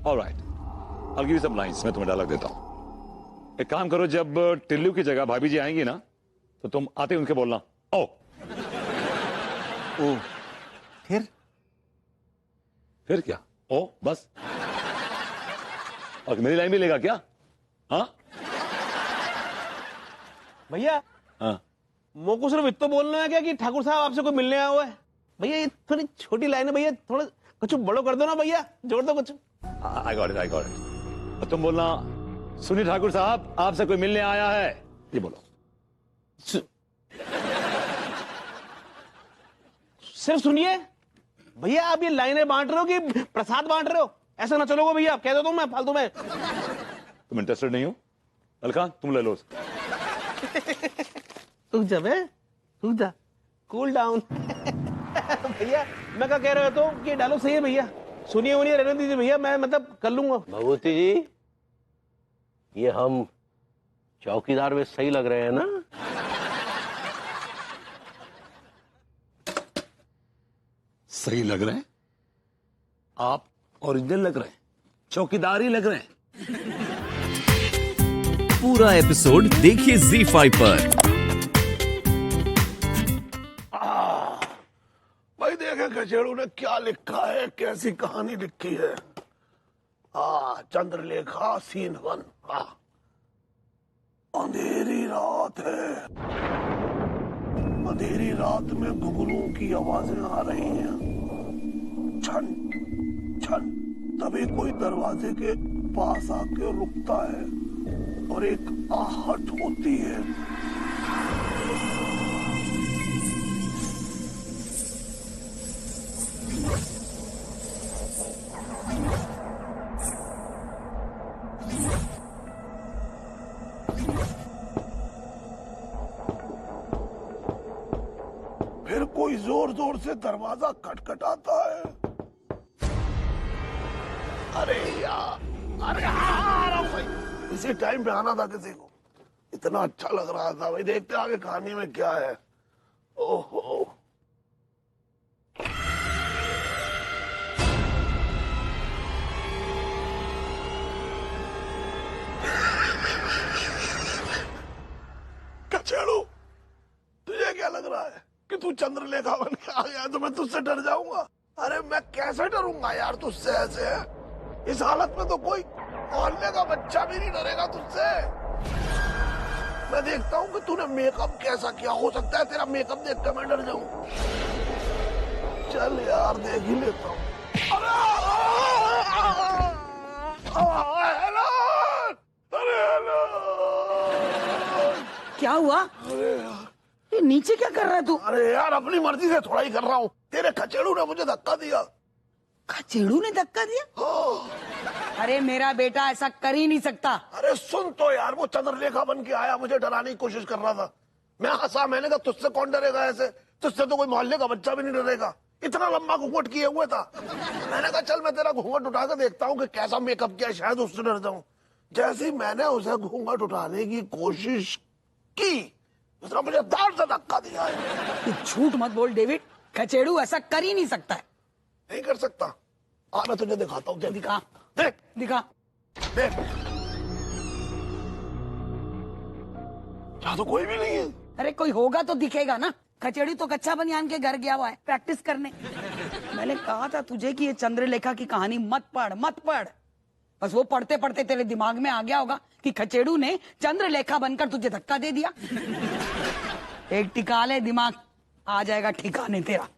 Alright, I give you some lines, मैं तुम्हें dialogue देता हूं। एक काम करो, जब टिल्लू की जगह भाभी जी आएंगी ना, तो तुम आते उनके बोलना ओ। ओ, फिर क्या? ओ बस। और मेरी लाइन भी लेगा क्या? हाँ भैया, हाँ। मो को सिर्फ इतना बोलना है क्या कि ठाकुर साहब आपसे कोई मिलने आया हुआ है? भैया ये थोड़ी छोटी लाइन है भैया, थोड़ा कुछ बड़ो कर दो ना भैया, जोड़ दो कुछ। I got it, I got it. और तुम बोलना, सुनिए ठाकुर साहब आपसे कोई मिलने आया है, ये बोलो। सिर्फ सुनिए भैया, आप ये लाइनें बांट रहे हो कि प्रसाद बांट रहे हो? ऐसा ना चलोगे भैया, कह दो मैं फालतू में। तुम इंटरेस्टेड नहीं हो? अलका तुम ले लो। रुक जा बे, रुक जा, कूल डाउन। भैया मैं क्या कह रहे हो तो कि डायलॉग सही है भैया, सुनिए उनिए रहने दीजिए भैया, मैं मतलब कर लूंगा। भगवती जी, ये हम चौकीदार में सही लग रहे हैं ना? सही लग रहे हैं आप, ओरिजिनल लग रहे हैं, चौकीदारी लग रहे हैं। पूरा एपिसोड देखिए ZEE5 पर। भाई देखे कचेड़ू ने क्या लिखा है, कैसी कहानी लिखी है। चंद्रलेखा सीन 1। अंधेरी रात है, अंधेरी रात में घुंघरूओं की आवाजें आ रही हैं। छन छन, तभी कोई दरवाजे के पास आके रुकता है और एक आहट होती है। फिर कोई जोर जोर से दरवाजा खटखटाता है। अरे यार, अरे यार भाई, इसी टाइम पे आना था किसी को, इतना अच्छा लग रहा था भाई। देखते आगे कहानी में क्या है। ओहो, कचेड़ू तुझे क्या लग रहा है कि तू चंद्रलेखा बन के आ गया तो मैं तुझसे डर जाऊंगा? अरे मैं कैसे डरूंगा यार तुझसे ऐसे? इस हालत में तो कोई मोहल्ले का बच्चा भी नहीं डरेगा तुझसे। मैं देखता हूँ कि तूने मेकअप कैसा किया, हो सकता है तेरा मेकअप देख कर मैं डर जाऊं। चल यार देख ही लेता हूँ। अरे हेलो, क्या हुआ? अरे यार, ये नीचे क्या कर रहा है तू? अरे यार अपनी मर्जी से थोड़ा ही कर रहा हूँ, तेरे खचेड़ू ने मुझे धक्का दिया। खचेड़ू ने धक्का दिया? अरे मेरा बेटा ऐसा कर ही नहीं सकता। अरे सुन तो यार, वो चंद्रलेखा बन के आया, मुझे डराने की कोशिश कर रहा था। मैं हंसा, मैंने कहा तुझसे कौन डरेगा ऐसे, तुझसे तो कोई मोहल्ले का बच्चा भी नहीं डरेगा। इतना लंबा घूंघट किए हुए था। मैंने कहा चल मैं तेरा घूंघट उठा कर देखता हूँ कि कैसा मेकअप किया, शायद उससे डर जाऊं। जैसे ही मैंने उसे घूंघट उठाने की कोशिश की, उसने मुझे दांत से धक्का दिया है। तू झूठ मत बोल डेविड, खचेड़ू ऐसा कर ही नहीं सकता है। नहीं कर सकता? मैं तुझे दिखाता हूँ। दिखा, देख दिखा। देख, यहाँ तो कोई भी नहीं है। अरे कोई होगा तो दिखेगा ना। खचेड़ू तो कच्चा बनियान के घर गया हुआ है प्रैक्टिस करने। मैंने कहा था तुझे कि ये चंद्रलेखा की कहानी मत पढ़, मत पढ़। बस वो पढ़ते पढ़ते तेरे दिमाग में आ गया होगा कि खचेड़ू ने चंद्रलेखा बनकर तुझे धक्का दे दिया। एक टिका ले दिमाग, आ जाएगा ठिकाने तेरा।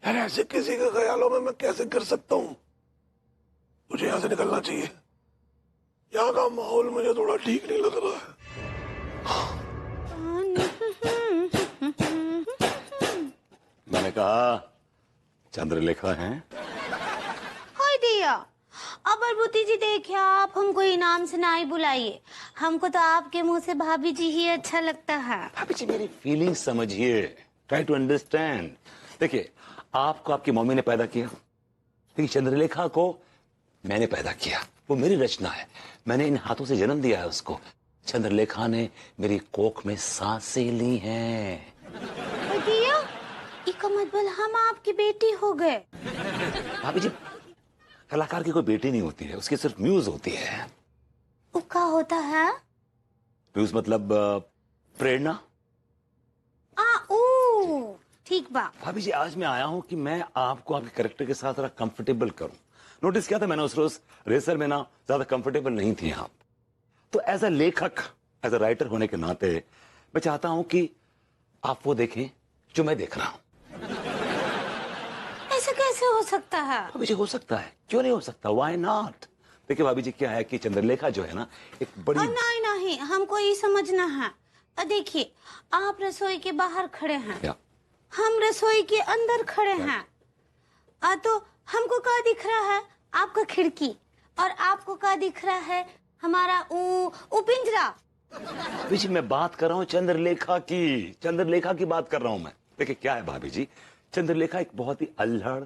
यार ऐसे किसी के ख्यालों में मैं कैसे कर सकता हूँ? मुझे यहाँ से निकलना चाहिए। यहाँ का माहौल मुझे थोड़ा ठीक नहीं लग रहा है। मैंने कहा चंद्रलेखा हैं। हाय दिया, अब अरबुती जी देखिए, आप हमको इनाम से ना ही बुलाइए, हमको तो आपके मुंह से भाभी जी ही अच्छा लगता है। भाभी जी मेरी फीलिंग समझिए, ट्राई टू अंडरस्टैंड। देखिए, आपको आपकी मम्मी ने पैदा किया, लेकिन चंद्रलेखा को मैंने पैदा किया। वो मेरी रचना है, मैंने इन हाथों से जन्म दिया है उसको। चंद्रलेखा ने मेरी कोख में सांसें ली हैं। दिया, ये इसका मतलब हम आपकी बेटी हो गए। भाभी जी, कलाकार की कोई बेटी नहीं होती है, उसकी सिर्फ म्यूज होती है। वो क्या होता है? म्यूज मतलब प्रेरणा। ओ ठीक बा। भाभी जी, आज मैं आया हूं कि मैं आपको आपके कैरेक्टर के साथ थोड़ा कंफर्टेबल करूं। नोटिस किया था मैंने उस रोज रिहर्सल में ना, ज्यादा कंफर्टेबल नहीं थी आप। तो एज अ लेखक, एज अ राइटर होने के नाते मैं चाहता हूं कि आप वो देखें जो मैं देख रहा हूं। ऐसा कैसे हो सकता है? भाभी जी, हो सकता है, क्यों नहीं हो सकता, व्हाई नॉट। देखिए भाभी जी, क्या है कि चंद्रलेखा जो है ना, एक बड़ी नहीं नहीं, हमको ये समझना है। देखिए, आप रसोई के बाहर खड़े हैं, या, हम रसोई के अंदर खड़े हैं। तो हमको क्या दिख रहा है? आपका खिड़की। और आपको क्या दिख रहा है? हमारा ऊ पिंजरा। भाभी जी, मैं बात कर रहा हूँ चंद्रलेखा की, चंद्रलेखा की बात कर रहा हूं मैं। देखिए क्या है भाभी जी, चंद्रलेखा एक बहुत ही अल्हड़,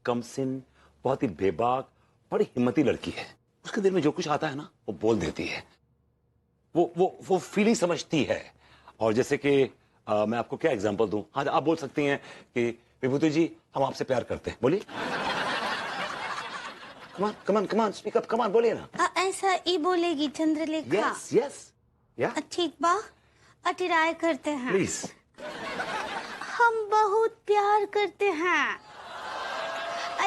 कमसिन, बहुत ही बेबाक, बड़ी हिम्मती लड़की है। उसके दिल में जो कुछ आता है ना, वो बोल देती है। वो फीलिंग समझती है। और जैसे कि मैं आपको क्या एग्जांपल दूं। हाँ, आप बोल सकती हैं कि विभूति जी, हम आपसे प्यार करते हैं, बोलिए। कमान स्पीक अप, कमान, बोलिए ना। ऐसा ही बोलेगी चंद्रलेखा? यस यस, या ठीक बा, ट्राई करते हैं। प्लीज। हम बहुत प्यार करते हैं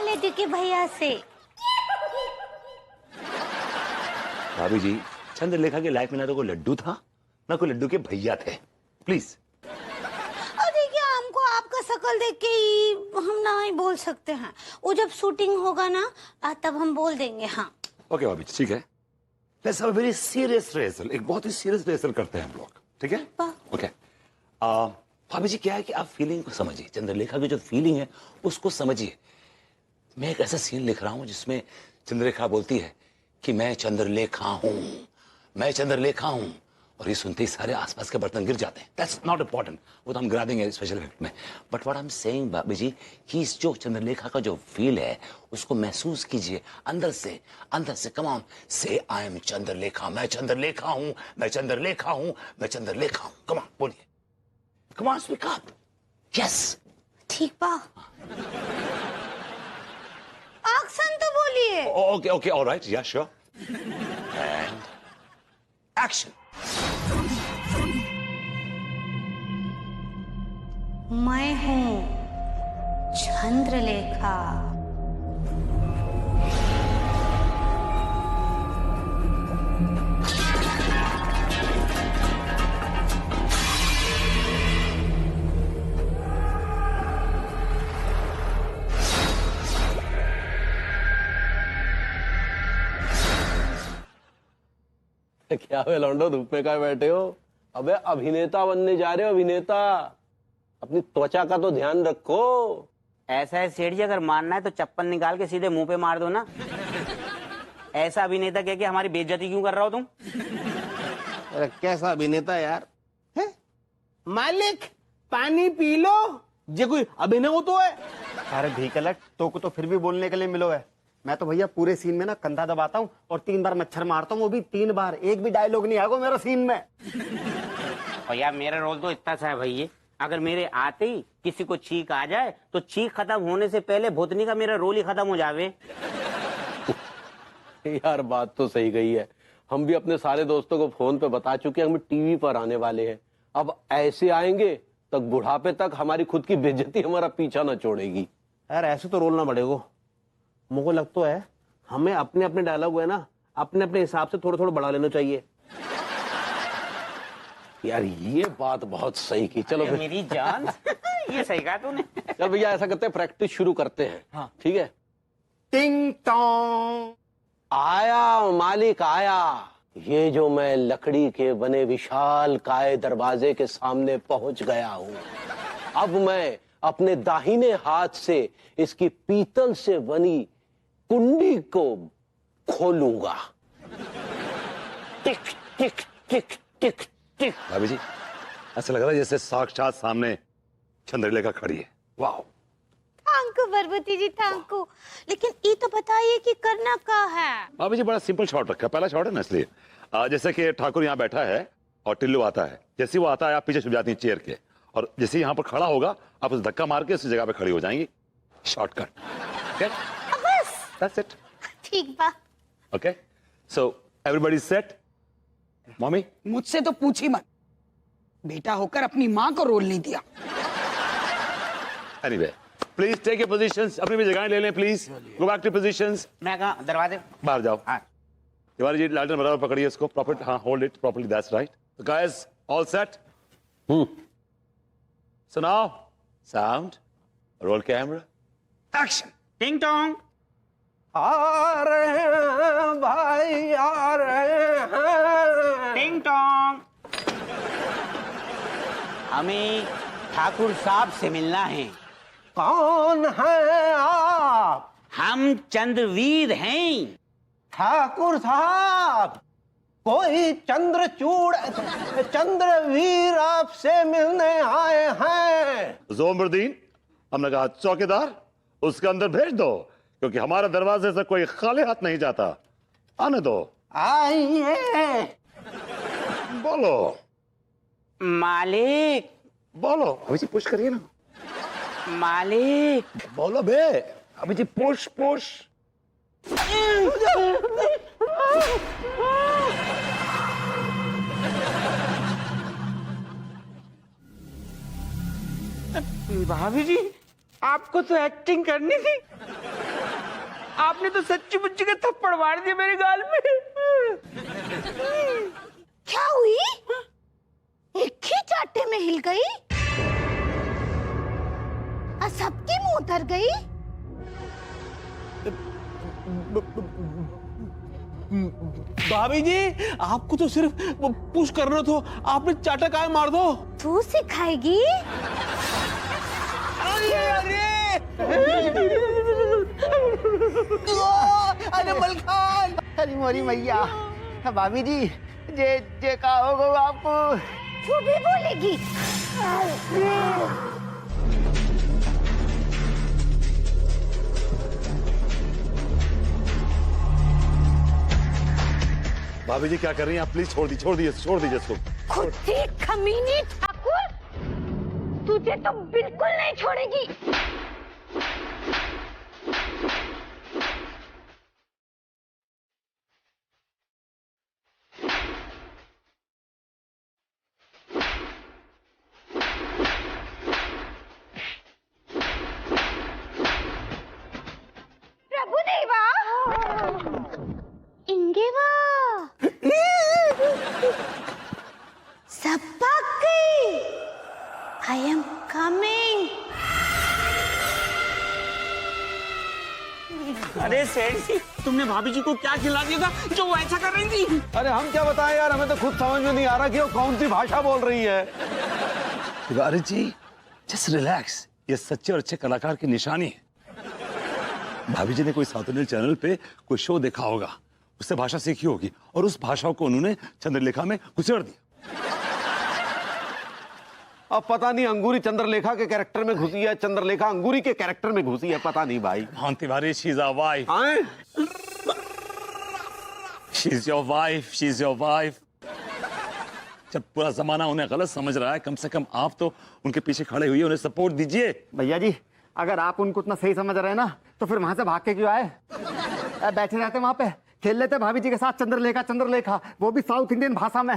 लड्डू के भैया से। भाभी जी, चंद्रलेखा की लाइफ में ना तो कोई लड्डू था, ना कोई लड्डू के भैया थे। प्लीज। और देखिए, हमको आपका शक्ल देख के ही हम ना ही बोल सकते हैं। वो जब शूटिंग होगा ना, तब हम बोल देंगे। हाँ ओके भाभी जी, ठीक है। Let's have a very serious rehearsal. एक बहुत ही सीरियस रिहर्सल करते हैं हम लोग, ठीक है? ओके। भाभी जी, क्या है कि आप फीलिंग को समझिए, चंद्रलेखा की जो फीलिंग है उसको समझिए। मैं एक ऐसा सीन लिख रहा हूं जिसमें चंद्रलेखा बोलती है कि मैं चंद्रलेखा हूं, मैं चंद्रलेखा हूं, और ये सुनते ही सारे आसपास के बर्तन गिर जाते हैं। दैट्स नॉट इंपॉर्टेंट, वो तो हम गिरा देंगे स्पेशल इफेक्ट में। But what I am saying भाभी जी, कि इस जो चंद्रलेखा का जो फील है उसको महसूस कीजिए अंदर से। कम ऑन, से आई एम चंद्रलेखा, मैं चंद्रलेखा हूं, मैं चंद्रलेखा हूं, मैं चंद्रलेखा हूं। कम ऑन, बोलिए। Come on, speak up. Yes, ठीक बा। एक्शन तो बोलिए। ओके, ऑलराइट, या श्योर। And action. मैं हूँ चंद्रलेखा। क्या हुआ लौंडो, धूप में क्या बैठे हो? अबे अभिनेता बनने जा रहे हो, अभिनेता। अपनी त्वचा का तो ध्यान रखो। ऐसा है सेठ जी, अगर मानना है तो चप्पल निकाल के सीधे मुंह पे मार दो ना। ऐसा अभिनेता कह के हमारी बेइज्जती क्यों कर रहा हो तुम? अरे कैसा अभिनेता यार है? मालिक, पानी पी लो। ये कोई अभिनव तो है? अरे भीकलट, तो को तो फिर भी बोलने के लिए मिलो है। मैं तो भैया पूरे सीन में ना कंधा दबाता हूँ और 3 बार मच्छर मारता हूँ, वो भी 3 बार। एक भी डायलॉग नहीं आएगा मेरा सीन में। भैया, मेरा रोल तो इतना सा है भैया, अगर मेरे आते ही किसी को चीख आ जाए तो चीख खत्म होने से पहले भूतनी का मेरा रोल ही खत्म हो जावे। यार बात तो सही गई है। हम भी अपने सारे दोस्तों को फोन पे बता चुके हैं हम टीवी पर आने वाले हैं। अब ऐसे आएंगे तक बुढ़ापे तक हमारी खुद की बेइज्जती हमारा पीछा न छोड़ेगी। यार ऐसे तो रोल ना बढ़ेगा। मुझे लगता है हमें अपने अपने डायलॉग है ना, अपने अपने हिसाब से थोड़ा थोड़ा बढ़ा लेना चाहिए। यार ये बात बहुत सही की। चलो फिर। मेरी जान, ये सही कहा तूने। चल भैया, ऐसा करते हैं, प्रैक्टिस शुरू करते हैं। हाँ। ठीक है। टिंग टोंग। आया मालिक आया। ये जो मैं लकड़ी के बने विशाल काय दरवाजे के सामने पहुंच गया हूं, अब मैं अपने दाहिने हाथ से इसकी पीतल से बनी कुंडी को खोलूंगा। टिक टिक टिक टिक टिक। भाभी जी, ऐसा लग रहा है जैसे साक्षात सामने चंद्रलेखा खड़ी है। वाह। Thank you Barbati ji, thank you. लेकिन ये तो बताइए कि करना क्या है? भाभी जी, बड़ा सिंपल शॉट रखा है, पहला शॉट है ना, इसलिए जैसे कि ठाकुर यहाँ बैठा है और टिल्लू आता है। जैसे वो आता है आप पीछे छुप जाती हैं चेयर के, और जैसे यहाँ पर खड़ा होगा आप उस धक्का मार के उस जगह पे खड़ी हो जाएंगी। शॉर्टकट। ओके, बस दैट्स इट। ठीक बा। Okay, so everybody set. Mummy मुझसे तो पूछ ही मत, बेटा होकर अपनी माँ को रोल नहीं दिया। Anyway, please take your positions. अपनी भी जगह ले लें please. Go back to positions. मैं कहा दरवाजे बाहर जाओ। हाँ। तिवारी जी लालटेन बराबर पकड़िए इसको प्रॉपर। हाँ, hold it properly, that's right. Guys all set? So now sound, roll camera, action. टिंग टोंग। आ रहे हैं भाई, आ रहे हैं। टिंग टोंग। हमें ठाकुर साहब से मिलना है। कौन है आप? हम चंद्रवीर हैं। ठाकुर साहब, कोई चंद्रवीर आपसे मिलने आए हैं। जोमरुद्दीन, हमने कहा चौकीदार उसके अंदर भेज दो, क्योंकि हमारे दरवाजे से कोई खाली हाथ नहीं जाता। आने दो। आइए। बोलो मालिक। बोलो, अभी जी पुश करिए ना। मालिक। बोलो बे, अभी जी पुश पुश। भाभी जी, आपको तो एक्टिंग करनी थी, आपने तो सच्ची मुच्ची का थप्पड़ मार दिया मेरे गाल में। क्या हुई? एक ही चाटे में हिल गई और सबकी मुंह उतर गई। भाभी जी, आपको तो सिर्फ वो पुश करना तो आपने चाटा काय मार दो। तू सिखाएगी? अरे मलखान, अरे मोरी मैया, भाभी जी जे जे का होगा आपको। तू भी बोलेगी? भाभी जी क्या कर रही हैं आप? प्लीज छोड़ दीजिए इसको। खुद कमीनी ठाकुर, तुझे तो बिल्कुल नहीं छोड़ेगी। प्रभुदेवा, इंगेवा, सब भाग गई। I am coming. अरे सेठ जी, तुमने भाभी जी को क्या खिला दिया था जो वो ऐसा कर रही थी? अरे हम क्या बताएं यार, हमें तो खुद समझ में नहीं आ रहा कि वो कौन सी भाषा बोल रही है। तिवारी जी जस्ट रिलैक्स, ये सच्चे और अच्छे कलाकार की निशानी है। भाभी जी ने कोई साउथ इंडियन चैनल पे कोई शो देखा होगा, उससे भाषा सीखी होगी और उस भाषा को उन्होंने चंद्रलेखा में घुसेड़ दिया। अब पता नहीं अंगूरी चंद्रलेखा के कैरेक्टर में घुसी है, चंद्रलेखा अंगूरी के कैरेक्टर में घुसी है, पता नहीं भाई। हाँ Tiwari, she is our wife. She is your wife. जब पूरा जमाना उन्हें गलत समझ रहा है, कम से कम आप तो उनके पीछे खड़े हुए उन्हें सपोर्ट दीजिए। भैया जी, अगर आप उनको उतना सही समझ रहे हैं ना, तो फिर वहां से भाग के क्यों आए? बैठे रहते वहां पे, खेल लेते भाभी जी के साथ चंद्रलेखा, वो भी साउथ इंडियन भाषा में।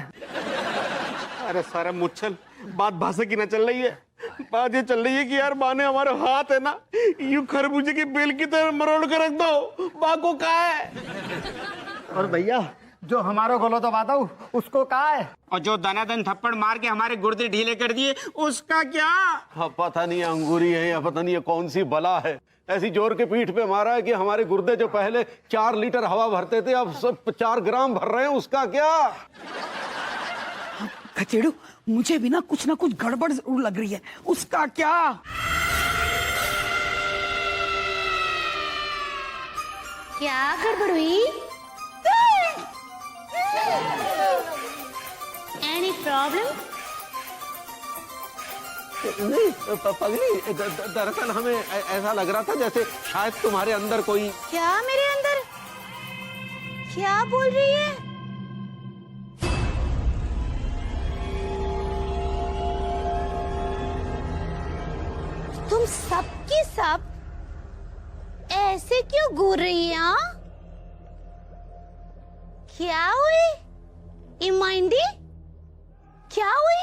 अरे सारा मुच्छल, बात भाषा की ना चल रही है, बात ये चल रही है कि यार माँ ने हमारे हाथ है ना यूं खरबूजे की बेल की तरह मरोड़ कर रख दो। माँ को कहा है? और भैया जो हमारा गोलो तो बात उसको कहा है? और जो दनादन थप्पड़ मार के हमारे गुर्दे ढीले कर दिए उसका क्या? हाँ, पता नहीं अंगूरी है या पता नहीं ये कौन सी बला है, ऐसी जोर के पीठ पे मारा है कि हमारे गुर्दे जो पहले 4 लीटर हवा भरते थे अब सब 4 ग्राम भर रहे हैं। उसका क्या? खचेड़ू, मुझे भी ना कुछ गड़बड़ जरूर लग रही है। उसका क्या? क्या गड़बड़ हुई? Any problem? नहीं पगली, दरअसल हमें ऐसा लग रहा था जैसे शायद तुम्हारे अंदर कोई। क्या मेरे अंदर? क्या बोल रही है? तुम सबकी सब ऐसे क्यों घूर रही हैं? हाँ? क्या हुई इमाइंडी? क्या हुई?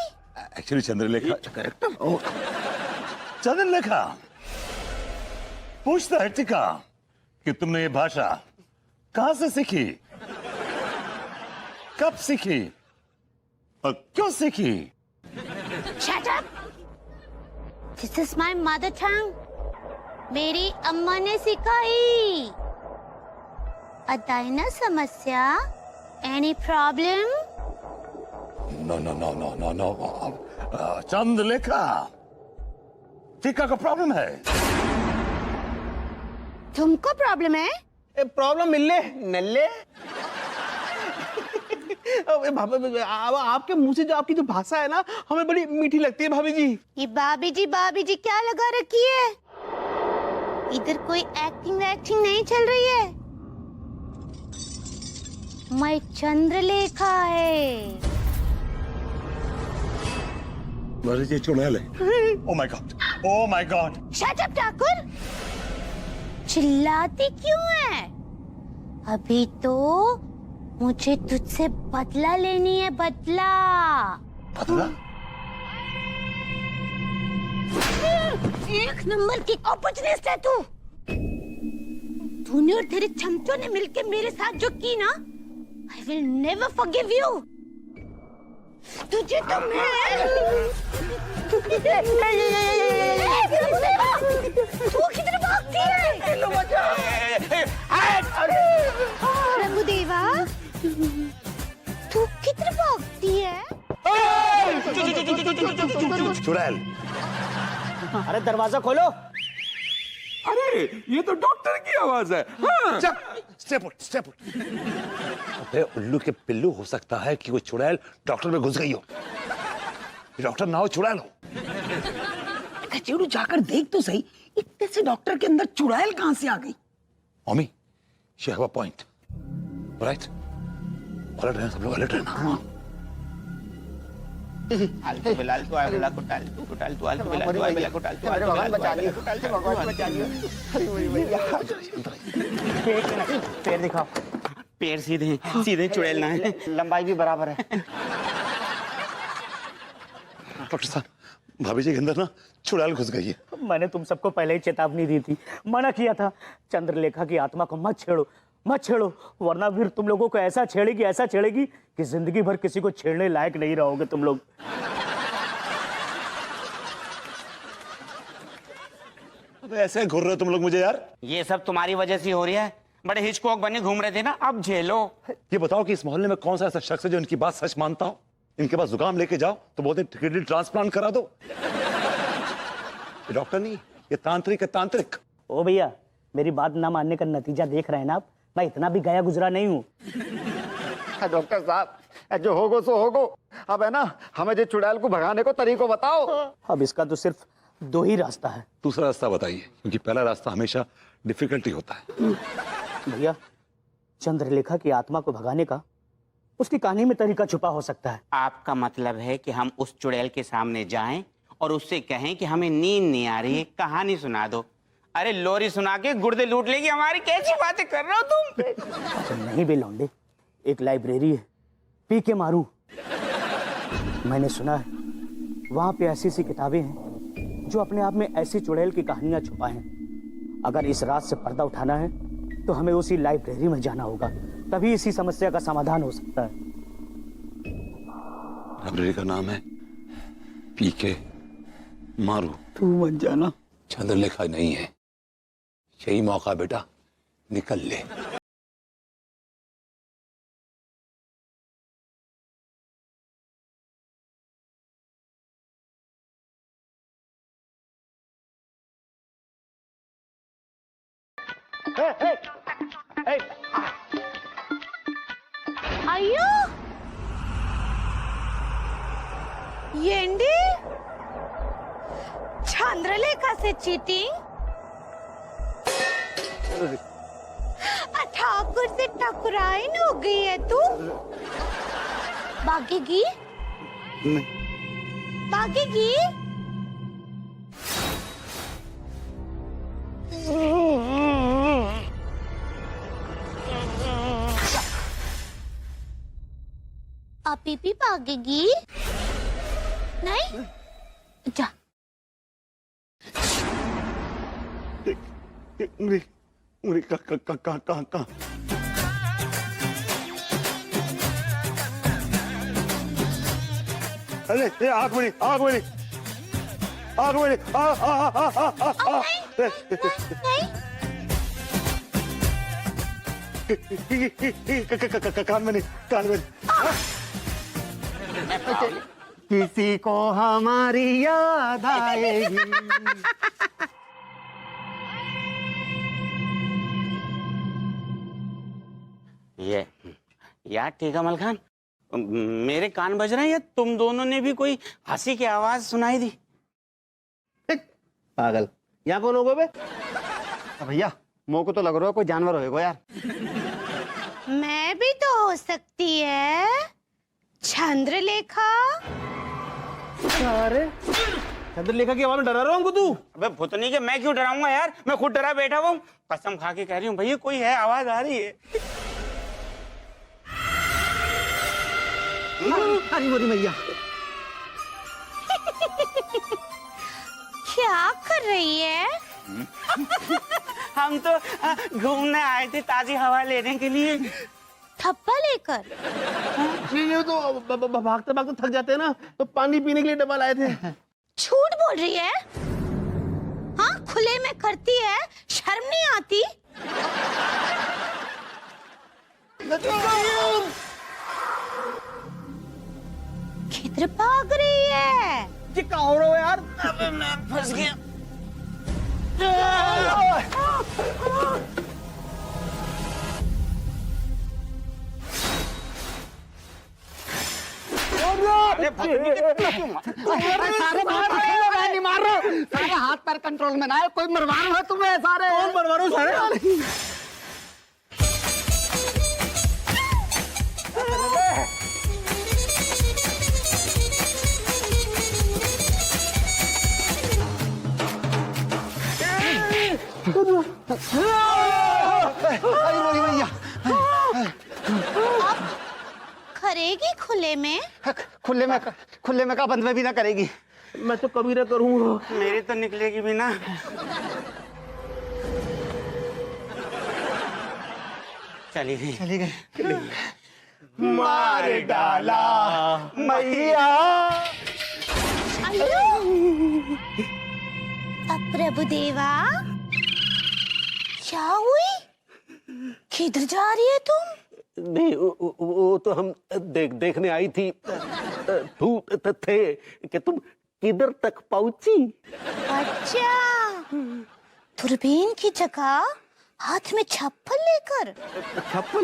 एक्चुअली चंद्रलेखा करेक्टर चंद्रलेखा पूछता है टिका कि तुमने ये भाषा कहां से सीखी, कब सीखी और क्यों सीखी? Shut up! This is my mother tongue. मेरी अम्मा ने सिखाई। बताई ना समस्या? Any problem? No no no no no no Chandralekha टिका का प्रॉब्लम है। तुमको प्रॉब्लम है? प्रॉब्लम मिलले नल्ले। आपके मुंह से जो आपकी जो भाषा है ना हमें बड़ी मीठी लगती है भाभी जी। ये भाभी जी क्या लगा रखी है? इधर कोई एक्टिंग वैक्टिंग नहीं चल रही है। मैं चंद्रलेखा है। ये चुड़ैल है। Oh my God, oh my God. Shut up Thakur, चिल्लाती क्यों है? अभी तो मुझे तुझसे बदला लेनी है, बदला। बदला? एक नंबर की ऑपर्चुनिस्ट है तू। तूने और तेरे चमचों ने मिलकर मेरे साथ जो की ना, I will never forgive you. तुझे तो मैं तू किधर भागती है? प्रभुदेवा, तू किधर भागती है? चुड़ैल। अरे दरवाजा खोलो। अरे ये तो डॉक्टर की आवाज है। हाँ। स्टेप अबे उल्लू के पिल्लू, हो सकता है कि वो चुड़ैल डॉक्टर में घुस गई हो। डॉक्टर ना हो, चुड़ैल हो। कचेड़ू जाकर देख तो सही, इतने से डॉक्टर के अंदर चुड़ैल कहां से आ गई? Mummy, she have a point, right? Alert रहना सब लोग, अलर्ट रहना। आलतू बिलालतू आलला कुटालतू कुटालतू आलतू बिलालतू आलला कुटालतू आलतू भगवान बचा लियो, कुटालतू भगवान बचा लियो। पैर दिखाओ। पैर सीधे सीधे, चुड़ैल ना है, लंबाई भी बराबर है। डॉक्टर साहब, भाभी जी के अंदर ना चुड़ैल घुस गई है। मैंने तुम सबको पहले ही चेतावनी दी थी, मना किया था, चंद्रलेखा की आत्मा को मत छेड़ो, मत छेड़ो, वरना फिर तुम लोगों को ऐसा छेड़ेगी कि जिंदगी भर किसी को छेड़ने लायक नहीं रहोगे तुम लोग। अबे ऐसे घूर रहे हो तुम लोग मुझे यार। ये सब तुम्हारी वजह से हो रही है। बड़े हिचकोक बने घूम रहे थे ना, अब झेलो। ये बताओ कि इस मोहल्ले में कौन सा ऐसा शख्स है जो इनकी बात सच मानता हो? इनके पास जुकाम लेके जाओ तो बोलते हैं किडनी ट्रांसप्लांट करा दो। ये डॉक्टर नहीं, ये तांत्रिक है, तांत्रिक। ओ भैया, मेरी बात ना मानने का नतीजा देख रहे हैं ना आप, मैं इतना भी गया गुजरा नहीं हूँ। डॉक्टर साहब, जो होगो सो होगो। अब है ना, हमें जो चुड़ैल को भगाने को तरीको बताओ। अब इसका तो सिर्फ दो ही रास्ता है। दूसरा रास्ता बताइए, क्योंकि पहला रास्ता हमेशा डिफिकल्टी होता है। भैया, चंद्रलेखा की आत्मा को भगाने का उसकी कहानी में तरीका छुपा हो सकता है। आपका मतलब है कि हम उस चुड़ैल के सामने जाएं और उससे कहें कि हमें नींद नहीं आ रही है, कहानी सुना दो। अरे लोरी सुना के गुर्दे लूट लेगी हमारी, कैसी बातें कर रहे हो तुम? अच्छा नहीं बे लौंडे, एक लाइब्रेरी है, पी के मारू। मैंने सुना है वहां पे ऐसी सी किताबें हैं जो अपने आप में ऐसी चुड़ैल की कहानियां छुपा हैं। अगर इस रात से पर्दा उठाना है तो हमें उसी लाइब्रेरी में जाना होगा, तभी इसी समस्या का समाधान हो सकता है। लाइब्रेरी का नाम है पी के मारू। तू मत जाना। चंद्रलेखा नहीं है, यही मौका बेटा, निकल ले। అయ్యో ఏంటి చంద్రలేఖ से चीटिंग? ठाकुर से टकराइन हो गई है तू? भागेगी? भागेगी? पीपी भागेगी? नहीं जा। उंगली का अरे आग बड़ी कान में किसी को हमारी याद आएगी। ये यार ठीक है मल खान, मेरे कान बज रहे हैं या तुम दोनों ने भी कोई हंसी की आवाज सुनाई दी? पागल, यहाँ कौन होगा बे? भैया मोह को तो लग रहा है कोई जानवर होएगा यार। मैं भी तो हो सकती है, चंद्रलेखा। अरे चंद्रलेखा की आवाज में डरा रहा हूँ तू? अबे भुतनी के मैं क्यों डराऊंगा यार, मैं खुद डरा बैठा हूँ। कसम खा के कह रही हूँ भैया कोई है, आवाज आ रही है। हरी बोली भैया। क्या कर रही है? हम तो घूमने आए थे ताजी हवा लेने के लिए। थप्पा लेकर? ये तो भागते भागते थक जाते हैं ना, तो पानी पीने के लिए डब्बा लाए थे। झूठ बोल रही है? हाँ खुले में करती है, शर्म नहीं आती? किधर भाग रही है? ये क्या हो रहा है यार? अबे मैं फंस गया। सारे हाथ पैर कंट्रोल में ना है, कोई मरवा रहा है तुम्हें सारे। कौन मरवा रहा सारे? भैया करेगी खुले में? खुले में का बंद में भी ना करेगी। मैं तो कभी ना करूंगा। मेरी तो निकलेगी भी ना। चली गई। मार डाला मैया। अब प्रभु देवा क्या हुई? किधर जा रही है तुम? नहीं वो तो हम देखने आई थी थे कि तुम किधर तक पहुंची। अच्छा, दूरबीन की जगह हाथ में छप्पन लेकर? छप्पन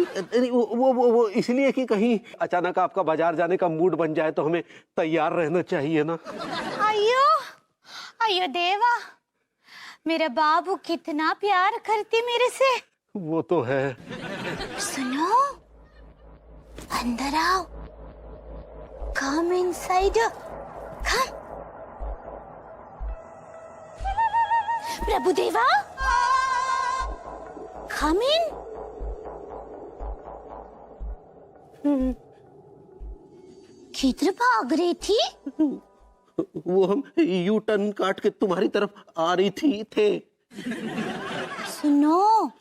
वो इसलिए कि कहीं अचानक आपका बाजार जाने का मूड बन जाए तो हमें तैयार रहना चाहिए ना। अयो अयो देवा, मेरा बाबू कितना प्यार करती मेरे से। वो तो है। सुनो, अंदर आओ। कम इनसाइड, कम। प्रभु देवा, कम इन। किधर भाग रही थी? वो हम यू टर्न काट के तुम्हारी तरफ आ रही थे। सुनो,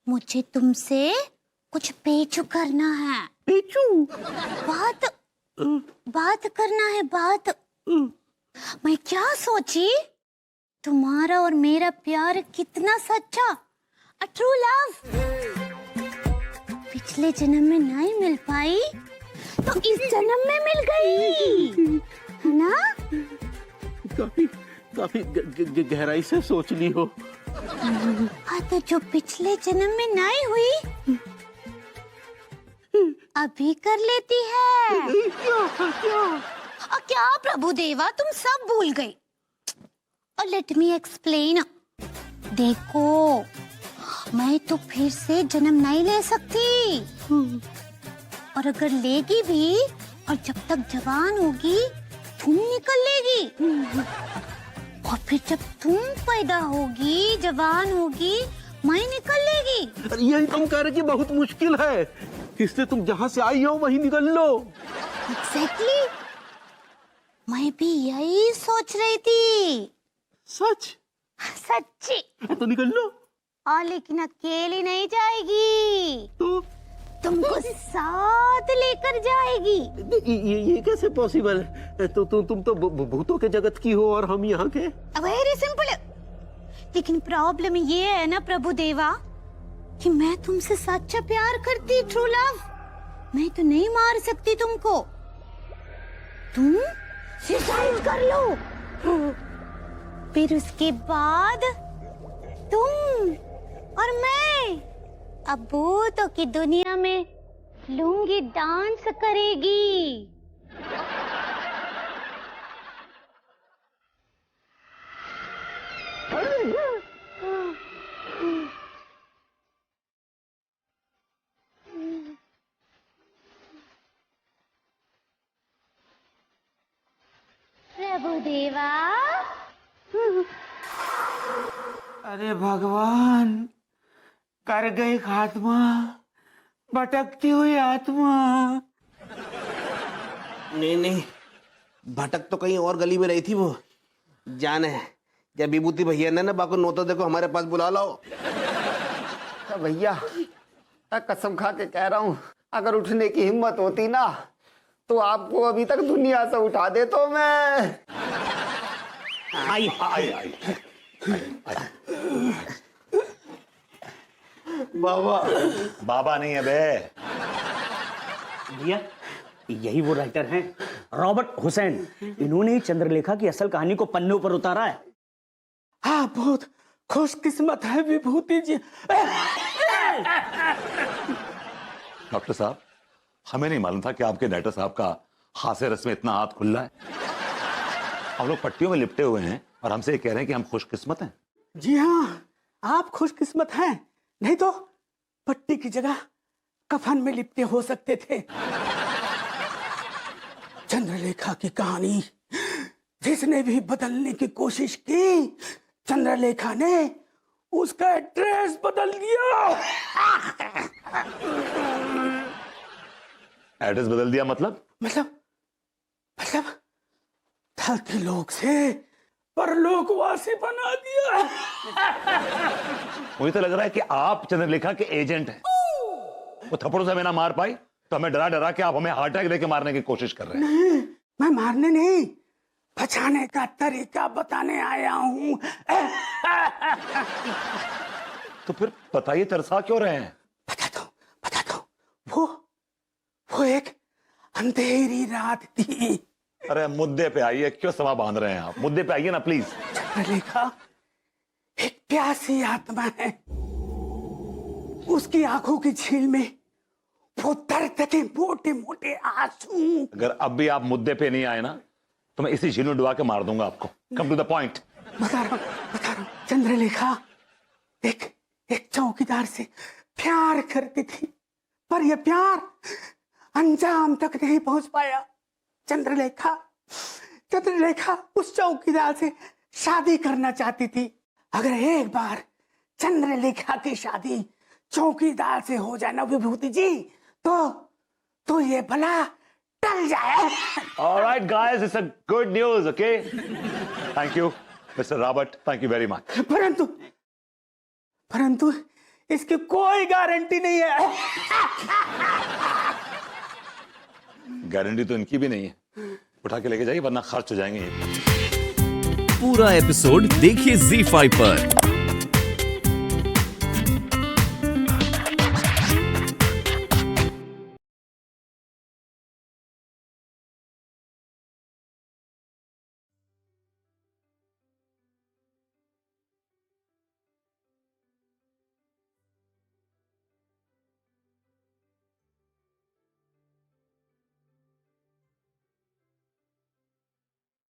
मुझे तुमसे कुछ पेचू करना है। पेचू? बात करना है, बात। मैं क्या सोची, तुम्हारा और मेरा प्यार कितना सच्चा, अ ट्रू लव। पिछले जन्म में नहीं मिल पाई तो इस जन्म में मिल गई, है ना? काफी गहराई से सोच ली हो। हाँ, तो जो पिछले जन्म में नहीं हुई अभी कर लेती है। क्या प्रभु देवा, तुम सब भूल गई। और लेट मी एक्सप्लेन। देखो, मैं तो फिर से जन्म नहीं ले सकती, और अगर लेगी भी और जब तक जवान होगी तुम निकल लेगी, और फिर जब तुम पैदा होगी, जवान होगी, मैं निकल लेगी। यही तुम कह रहे कि बहुत मुश्किल है। इसलिए तुम जहां से आई हो वहीं निकल लो। एग्जैक्टली, मैं भी यही सोच रही थी। सच? सच्ची। तो निकल लो। लेकिन अकेली नहीं जाएगी, तो तुमको साथ लेकर जाएगी। ये कैसे पॉसिबल? तो तुम तो भूतों के जगत की हो और हम यहाँ के। Very simple. लेकिन प्रॉब्लम ये है ना प्रभु देवा कि मैं तुमसे सच्चा प्यार करती, ट्रू लव। मैं तो नहीं मार सकती तुमको। तुम सुसाइड कर लो, फिर उसके बाद तुम और मैं अब भूतों की दुनिया में लूंगी डांस करेगी। प्रभु देवा। अरे भगवान, कर गई खात्मा, भटकती हुई आत्मा। नहीं, भटक तो कहीं और गली में रही थी वो। जान है, जब विभूति भैया ने ना बाको नोता देखो हमारे पास बुला लाओ। भैया कसम खा के कह रहा हूँ, अगर उठने की हिम्मत होती ना तो आपको अभी तक दुनिया से उठा दे। तो मैं आई आई आई बाबा नहीं है बे। भैया, यही वो राइटर हैं, रॉबर्ट हुसैन। इन्होंने ही चंद्रलेखा की असल कहानी को पन्ने पर उतारा है। हाँ, बहुत खुशकिस्मत है विभूति जी। डॉक्टर साहब, हमें नहीं मालूम था कि आपके डायरेक्टर साहब का हास्य रस में इतना हाथ खुला है। हम लोग पट्टियों में लिपटे हुए हैं और हमसे ये कह रहे हैं कि हम खुशकिस्मत हैं। जी हाँ, आप खुशकिस्मत हैं, नहीं तो पट्टी की जगह कफन में लिपटे हो सकते थे। चंद्रलेखा की कहानी जिसने भी बदलने की कोशिश की, चंद्रलेखा ने उसका एड्रेस बदल दिया। एड्रेस बदल दिया मतलब धरती लोक से परलोकवासी बना दिया। मुझे तो लग रहा है कि आप चंद्रलेखा के एजेंट हैं। वो थप्पड़ों से हमें ना मार पाई तो हमें डरा डरा के आप हमें हार्ट अटैक देके मारने की कोशिश कर रहे हैं। नहीं, मैं मारने नहीं, बचाने का तरीका बताने आया हूं। तो फिर बताइए, तरसा क्यों रहे हैं? बता दो। वो एक अंधेरी रात थी। अरे मुद्दे पे आइए, क्यों समा बांध रहे हैं आप? मुद्दे पे आइए ना प्लीज। चंद्रलेखा एक प्यासी आत्मा है। उसकी आंखों की झील में वो दर्द के मोटे मोटे आंसू। अगर अब भी आप मुद्दे पे नहीं आए ना तो मैं इसी झील में डुबा के मार दूंगा आपको। Come to the point. बता रहा हूं। चंद्रलेखा एक चौकीदार से प्यार करती थी, पर यह प्यार अंजाम तक नहीं पहुंच पाया। चंद्रलेखा उस चौकीदार से शादी करना चाहती थी। अगर एक बार चंद्रलेखा की शादी चौकीदार से हो जाए ना विभूति जी, तो ये भला टल जाए। All right, guys, it's a good news, okay? Thank you, Mr. Robert. Thank you very much. परंतु इसकी कोई गारंटी नहीं है। गारंटी तो इनकी भी नहीं है। उठा के लेके जाइए वरना खर्च हो जाएंगे। पूरा एपिसोड देखिए ZEE5 पर।